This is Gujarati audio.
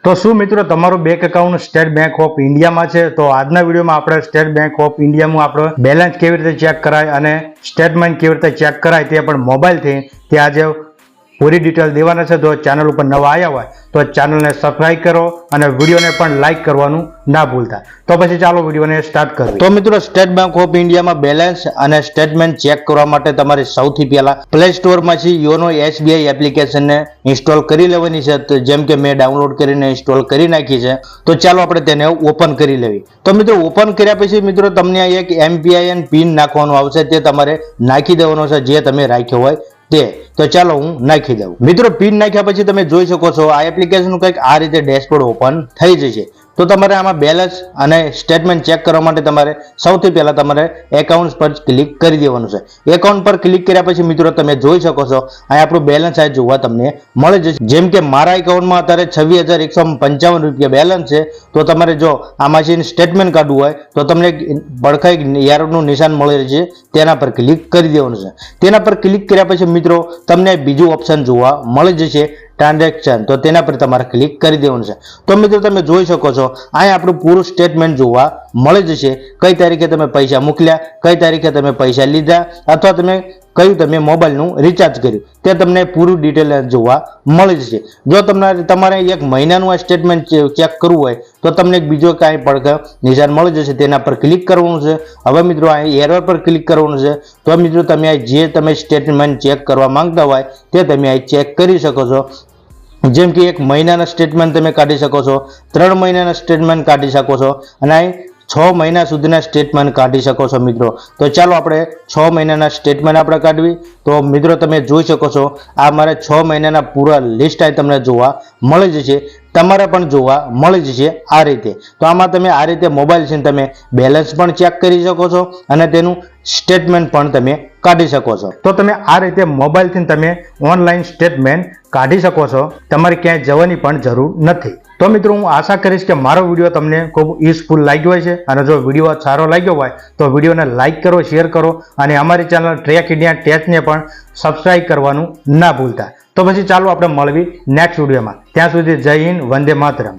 તો શું મિત્રો તમારું bank account state bank of ઇન્ડિયામાં છે? તો આજના વિડીયોમાં આપણે સ્ટેટ બેંક ઓફ ઇન્ડિયામાં આપણો બેલેન્સ કેવી રીતે ચેક કરાય અને સ્ટેટમેન્ટ કેવી રીતે ચેક કરાય તે પણ મોબાઈલથી તે આજે પૂરી ડિટેલ દેવાના છે. તો ચેનલ ઉપર નવા આવ્યા હોય તો ચેનલને સબસ્ક્રાઇબ કરો અને વિડીયોને પણ લાઇક કરવાનું ના ભૂલતા. તો પછી ચાલો વિડીયોને સ્ટાર્ટ કરીએ. તો મિત્રો સ્ટેટ બેંક ઓફ ઇન્ડિયામાં બેલેન્સ અને સ્ટેટમેન્ટ ચેક કરવા માટે તમારે સૌથી પહેલા પ્લે સ્ટોરમાંથી યોનો એસબીઆઈ એપ્લિકેશનને ઇન્સ્ટોલ કરી લેવાની છે. તો જેમ કે મેં ડાઉનલોડ કરીને ઇન્સ્ટોલ કરી નાખી છે, તો ચાલો આપણે તેને ઓપન કરી લેવી. તો મિત્રો ઓપન કર્યા પછી મિત્રો તમને એક MPIN પિન નાખવાનું આવશે, તે તમારે નાખી દેવાનો છે જે તમે રાખ્યો હોય તે. તો ચાલો હું નાખી દઉં. મિત્રો પિન નાખ્યા પછી તમે જોઈ શકો છો આ એપ્લિકેશન કંઈક આ રીતે ડેશબોર્ડ ઓપન થઈ જશે. તો તમારે આમાં બેલેન્સ અને સ્ટેટમેન્ટ ચેક કરવા માટે તમારે સૌથી પહેલા તમારે એકાઉન્ટ પર ક્લિક કરી દેવાનું છે. એકાઉન્ટ પર ક્લિક કર્યા પછી મિત્રો તમે જોઈ શકો છો અહીં આપણું બેલેન્સ આ જોવા તમને મળી જશે. જેમ કે મારા એકાઉન્ટમાં અત્યારે 26,155 રૂપિયા બેલેન્સ છે. તો તમારે જો આમાંથી સ્ટેટમેન્ટ કાઢવું હોય તો તમને પડખાઈ એરોનું નિશાન મળી છે, તેના પર ક્લિક કરી દેવાનું છે. તેના પર ક્લિક કર્યા પછી મિત્રો તમને બીજું ઓપ્શન જોવા મળી જશે, ટ્રાન્ઝેક્શન. તો તેના પર તમારે ક્લિક કરી દેવાનું છે. તો મિત્રો તમે જોઈ શકો છો અહીં આપણું પૂરું સ્ટેટમેન્ટ જોવા મળી જશે. કઈ તારીખે તમે પૈસા મોકલ્યા, કઈ તારીખે તમે પૈસા લીધા, અથવા તમે કયું તમે મોબાઈલનું રિચાર્જ કર્યું, તે તમને પૂરું ડિટેલ જોવા મળી જશે. જો તમારે એક મહિનાનું આ સ્ટેટમેન્ટ ચેક કરવું હોય તો તમને એક બીજો કાંઈ પડઘા નિશાન મળી જશે, તેના પર ક્લિક કરવાનું છે. હવે મિત્રો અહીં એરર પર ક્લિક કરવાનું છે. તો મિત્રો તમે જે તમે સ્ટેટમેન્ટ ચેક કરવા માંગતા હોય તે તમે અહીં ચેક કરી શકો છો. જેમ કે એક મહિનાના સ્ટેટમેન્ટ તમે કાઢી શકો છો, 3 મહિનાના સ્ટેટમેન્ટ કાઢી શકો છો અને અહીં 6 મહિના સુધીના સ્ટેટમેન્ટ કાઢી શકો છો મિત્રો. તો ચાલો આપણે 6 મહિનાના સ્ટેટમેન્ટ આપણે કાઢવી. તો મિત્રો તમે જોઈ શકો છો આ મારે 6 મહિનાના પૂરા લિસ્ટ આ તમને જોવા મળી જશે, તમારે પણ જોવા મળી જશે આ રીતે. તો આમાં તમે આ રીતે મોબાઈલથી તમે બેલેન્સ પણ ચેક કરી શકો છો અને તેનું સ્ટેટમેન્ટ પણ તમે કાઢી શકો છો. તો તમે આ રીતે મોબાઈલથી તમે ઓનલાઈન સ્ટેટમેન્ટ કાઢી શકો છો, તમારે ક્યાંય જવાની પણ જરૂર નથી. તો મિત્રો હું આશા કરીશ કે મારો વિડીયો તમને ખૂબ યુઝફુલ લાગ્યો હોય છે, અને જો વિડીયો સારો લાગ્યો હોય તો વિડીયોને લાઇક કરો, શેર કરો અને અમારી ચેનલ ટ્રેક ઇન્ડિયા ટેચને પણ સબસ્ક્રાઇબ કરવાનું ના ભૂલતા. તો પછી ચાલો આપણે મળવી નેક્સ્ટ વિડીયોમાં. ત્યાં સુધી જય હિન્દ, વંદે માતરમ.